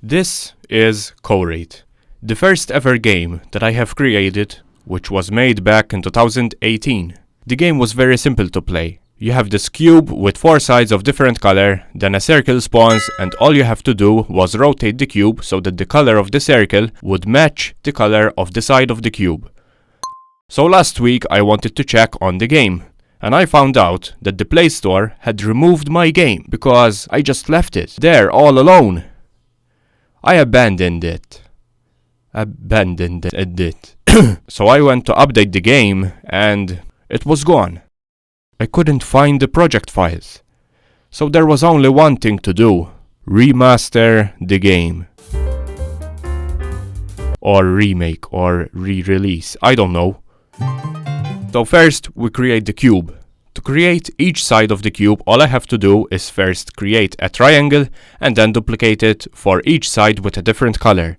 This is Corate, the first ever game that I have created, which was made back in 2018. The game was very simple to play. You have this cube with 4 sides of different color, then a circle spawns, and all you have to do was rotate the cube so that the color of the circle would match the color of the side of the cube. So last week I wanted to check on the game, and I found out that the Play Store had removed my game because I just left it there all alone. I abandoned it. So I went to update the game and it was gone. I couldn't find the project files. So there was only one thing to do: remaster the game. Or remake or re-release, I don't know. So first we create the cube. To create each side of the cube, all I have to do is first create a triangle and then duplicate it for each side with a different color.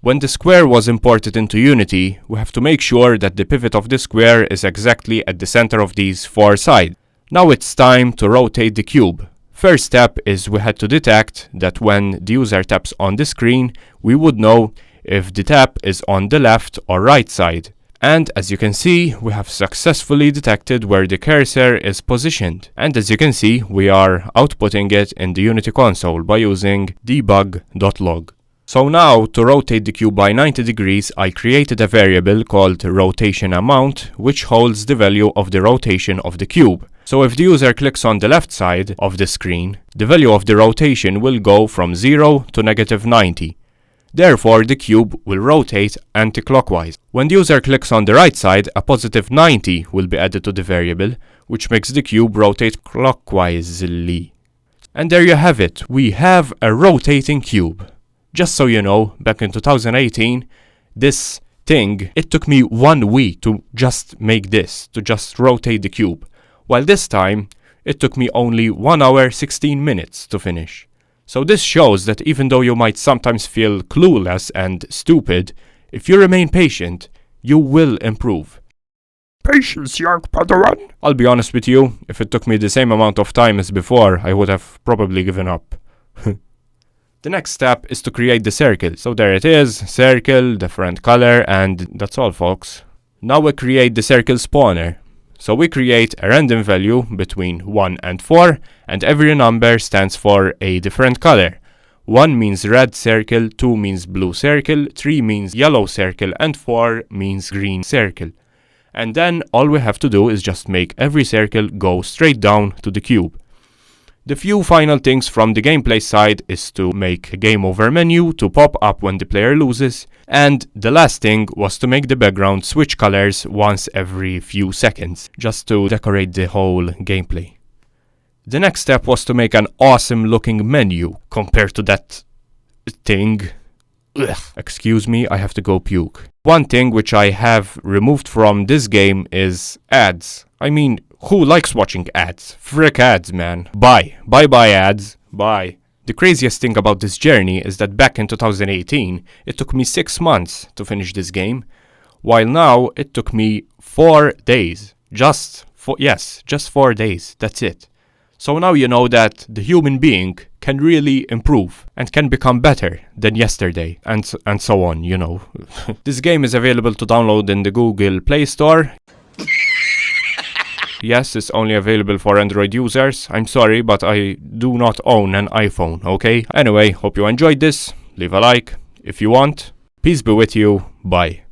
When the square was imported into Unity, we have to make sure that the pivot of the square is exactly at the center of these 4 sides. Now it's time to rotate the cube. First step is we had to detect that when the user taps on the screen, we would know if the tap is on the left or right side. And as you can see, we have successfully detected where the cursor is positioned. And as you can see, we are outputting it in the Unity console by using debug.log. So now, to rotate the cube by 90 degrees, I created a variable called rotation amount, which holds the value of the rotation of the cube. So if the user clicks on the left side of the screen, the value of the rotation will go from 0 to -90. Therefore, the cube will rotate anti-clockwise. When the user clicks on the right side, a +90 will be added to the variable, which makes the cube rotate clockwisely. And there you have it, we have a rotating cube. Just so you know, back in 2018, this thing, it took me 1 week to just make this, to just rotate the cube. While this time, it took me only 1 hour 16 minutes to finish. So this shows that even though you might sometimes feel clueless and stupid, if you remain patient, you will improve. Patience, young Padawan. I'll be honest with you, if it took me the same amount of time as before, I would have probably given up. The next step is to create the circle. So there it is, circle, different color, and that's all, folks. Now we create the circle spawner. So we create a random value between 1 and 4, and every number stands for a different color. 1 means red circle, 2 means blue circle, 3 means yellow circle, and 4 means green circle. And then all we have to do is just make every circle go straight down to the cube. The few final things from the gameplay side is to make a game over menu to pop up when the player loses, and the last thing was to make the background switch colors once every few seconds, just to decorate the whole gameplay. The next step was to make an awesome looking menu compared to that thing. Ugh. Excuse me, I have to go puke. One thing which I have removed from this game is ads. I mean, who likes watching ads? Frick ads, man. Bye. Bye ads. Bye. The craziest thing about this journey is that back in 2018, it took me 6 months to finish this game, while now it took me 4 days. Just 4 days. That's it. So now you know that the human being can really improve and can become better than yesterday, and so on, you know. This game is available to download in the Google Play Store. Yes, it's only available for Android users. I'm sorry, but I do not own an iPhone, okay? Anyway, hope you enjoyed this. Leave a like if you want. Peace be with you. Bye.